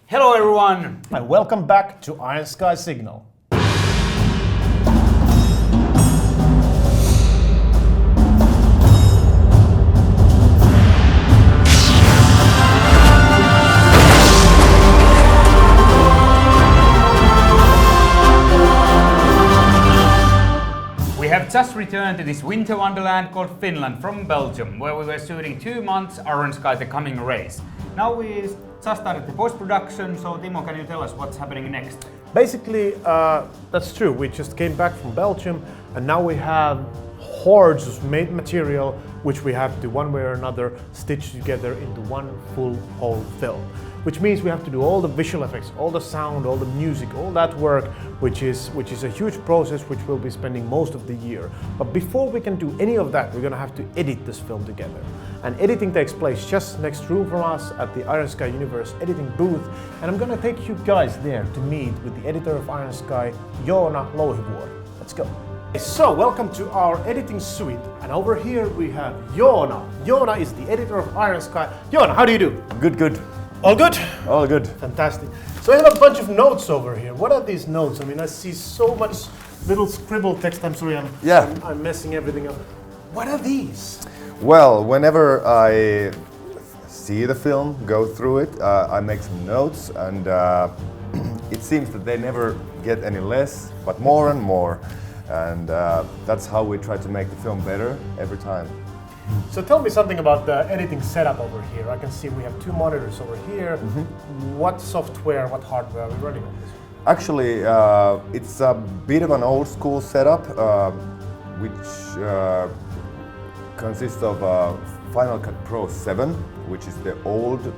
Hello everyone! And welcome back to Iron Sky Signal. We have just returned to this winter wonderland called Finland from Belgium, where we were shooting 2 months Iron Sky The Coming Race. Now we just started the post-production, so Timo, can you tell us what's happening next? Basically, that's true. We just came back from Belgium and now we have hordes of made material which we have to, one way or another, stitch together into one full whole film. Which means we have to do all the visual effects, all the sound, all the music, all that work, which is a huge process which we'll be spending most of the year. But before we can do any of that, we're gonna have to edit this film together. And editing takes place just next room from us at the Iron Sky Universe editing booth. And I'm gonna take you guys there to meet with the editor of Iron Sky, Joona Louhivuori. Let's go. So, welcome to our editing suite. And over here we have Joona. Joona is the editor of Iron Sky. Joona, how do you do? Good. All good? All good. Fantastic. So I have a bunch of notes over here. What are these notes? I mean, I see so much little scribble text. I'm sorry, I'm messing everything up. What are these? Well, whenever I see the film, go through it, I make some notes, and it seems that they never get any less, but more and more. And that's how we try to make the film better every time. So tell me something about the editing setup over here. I can see we have 2 monitors over here. What software, what hardware are we running on this? Actually, it's a bit of an old school setup, which consists of Final Cut Pro 7, which is the old,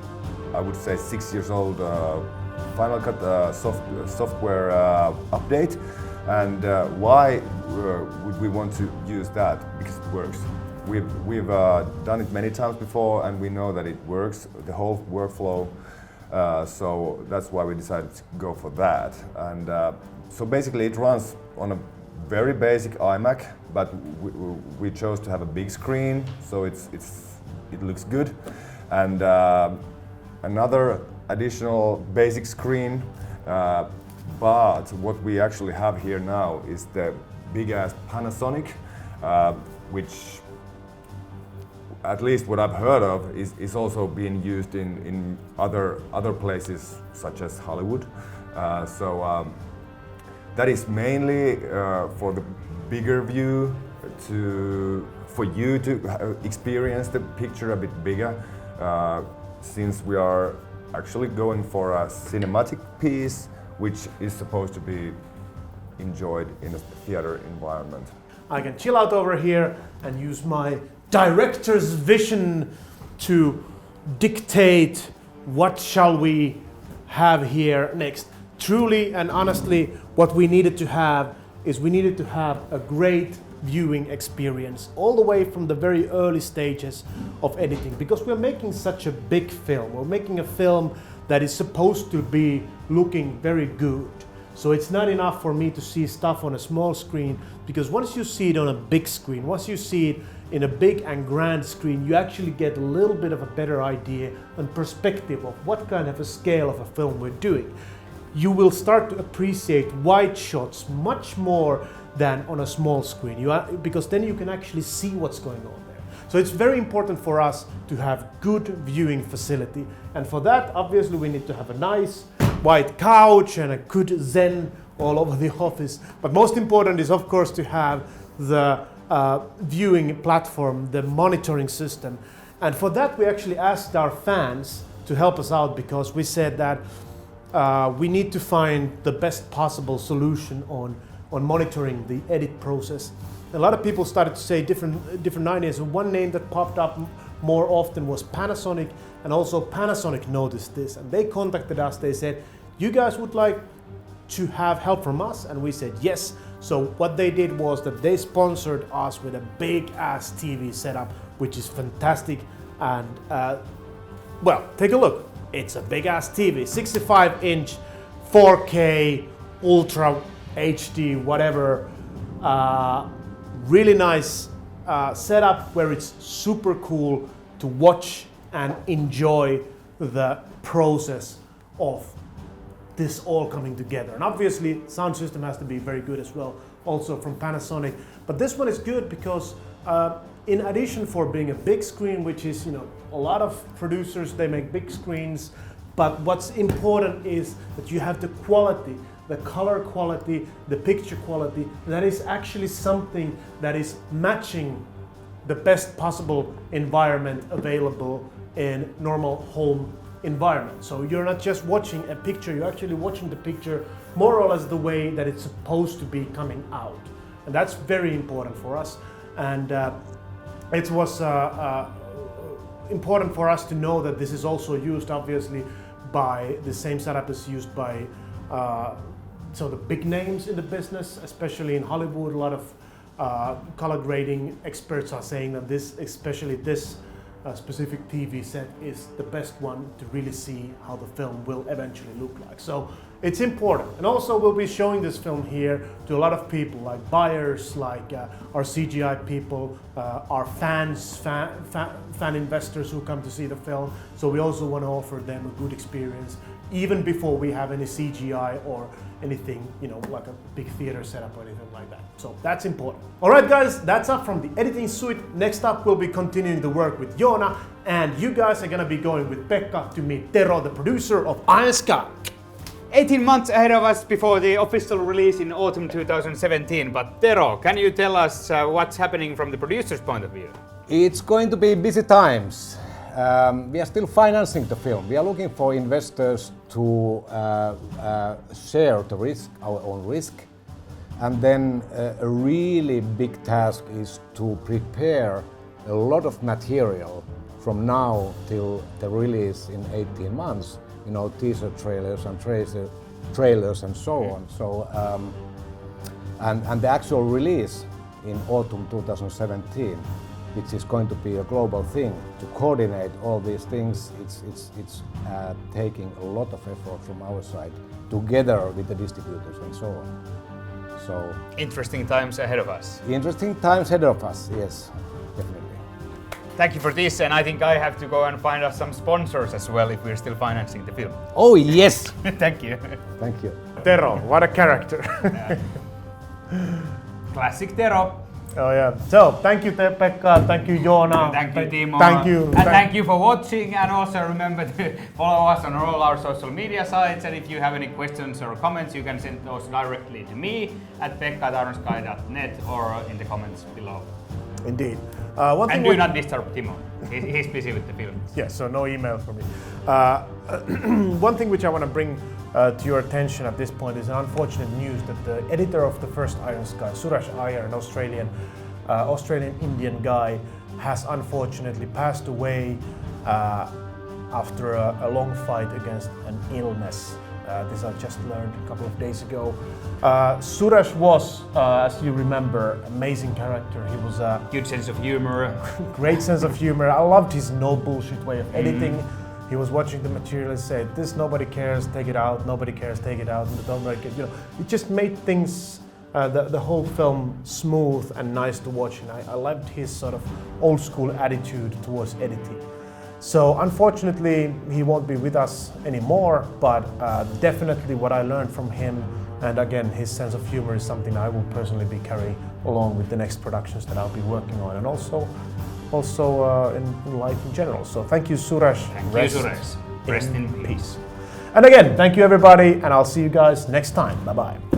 I would say 6 years old Final Cut software update. And why would we want to use that? Because it works. We've done it many times before, and we know that it works, the whole workflow. So that's why we decided to go for that. And so basically, it runs on a very basic iMac, but we chose to have a big screen, so it looks good. And another additional basic screen. But what we actually have here now is the big-ass Panasonic, which, at least what I've heard of, is also being used in other places, such as Hollywood. So that is mainly for the bigger view, for you to experience the picture a bit bigger, since we are actually going for a cinematic piece, which is supposed to be enjoyed in a theater environment. I can chill out over here and use my director's vision to dictate what shall we have here next. Truly and honestly, what we needed to have is we needed to have a great viewing experience all the way from the very early stages of editing, because we're making such a big film. We're making a film that is supposed to be looking very good. So it's not enough for me to see stuff on a small screen, because once you see it on a big screen, once you see it in a big and grand screen, you actually get a little bit of a better idea and perspective of what kind of a scale of a film we're doing. You will start to appreciate wide shots much more than on a small screen, because then you can actually see what's going on there. So it's very important for us to have good viewing facility, and for that obviously we need to have a nice white couch and a good zen all over the office. But most important is, of course, to have the viewing platform, the monitoring system. And for that we actually asked our fans to help us out, because we said that we need to find the best possible solution on monitoring the edit process. A lot of people started to say different ideas. One name that popped up more often was Panasonic, and also Panasonic noticed this and they contacted us. They said, you guys would like to have help from us? And we said yes. So what they did was that they sponsored us with a big ass TV setup, which is fantastic. And well, take a look. It's a big ass TV, 65-inch, 4K, Ultra HD, whatever. Really nice setup where it's super cool to watch and enjoy the process of this all coming together. And obviously sound system has to be very good as well, also from Panasonic. But this one is good because in addition for being a big screen, which is, a lot of producers, they make big screens, but what's important is that you have the quality, the color quality, the picture quality, that is actually something that is matching the best possible environment available in normal home environment. So you're not just watching a picture, you're actually watching the picture more or less the way that it's supposed to be coming out. And that's very important for us. And it was important for us to know that this is also used obviously by the same setup is used by so the big names in the business, especially in Hollywood. A lot of color grading experts are saying that this, especially this specific TV set, is the best one to really see how the film will eventually look like. So it's important. And also we'll be showing this film here to a lot of people, like buyers, like our CGI people, our fans, fan investors who come to see the film. So we also want to offer them a good experience, even before we have any CGI or anything, like a big theater setup or anything like that. So that's important. All right, guys, that's up from the editing suite. Next up, we'll be continuing the work with Joona, and you guys are gonna be going with Pekka to meet Tero, the producer of Iron Sky. 18 months ahead of us before the official release in autumn 2017. But Tero, can you tell us what's happening from the producer's point of view? It's going to be busy times. We are still financing the film. We are looking for investors to share the risk, our own risk. And then a really big task is to prepare a lot of material from now till the release in 18 months. Teaser trailers and trailers and so on. So, and the actual release in autumn 2017, which is going to be a global thing. To coordinate all these things, it's taking a lot of effort from our side, together with the distributors and so on. So interesting times ahead of us. Interesting times ahead of us, yes, definitely. Thank you for this, and I think I have to go and find us some sponsors as well if we're still financing the film. Oh yes! Thank you. Thank you. Tero, what a character. Classic Tero. Oh yeah. So thank you Pekka, thank you Joona. Thank you Timo. Thank you. And thank you for watching, and also remember to follow us on all our social media sites, and if you have any questions or comments you can send those directly to me at pekka@ironsky.net or in the comments below. Indeed. And do not disturb Timo. He's busy with the film. Yeah, so no email from me. One thing which I want to bring to your attention at this point is an unfortunate news that the editor of the first Iron Sky, Suresh Iyer, an Australian-Indian guy, has unfortunately passed away after a long fight against an illness. This I just learned a couple of days ago. Suresh was, as you remember, amazing character. He was a good sense of humor. Great sense of humor. I loved his no bullshit way of editing. He was watching the material and said, "This nobody cares, take it out. Nobody cares, take it out." And don't make it. It just made things, the whole film smooth and nice to watch. And I loved his sort of old school attitude towards editing. So unfortunately, he won't be with us anymore, but definitely what I learned from him, and again, his sense of humor is something I will personally be carrying along with the next productions that I'll be working on, and also in life in general. So thank you, Suresh. Thank you, Suresh. Rest in peace. And again, thank you everybody, and I'll see you guys next time. Bye-bye.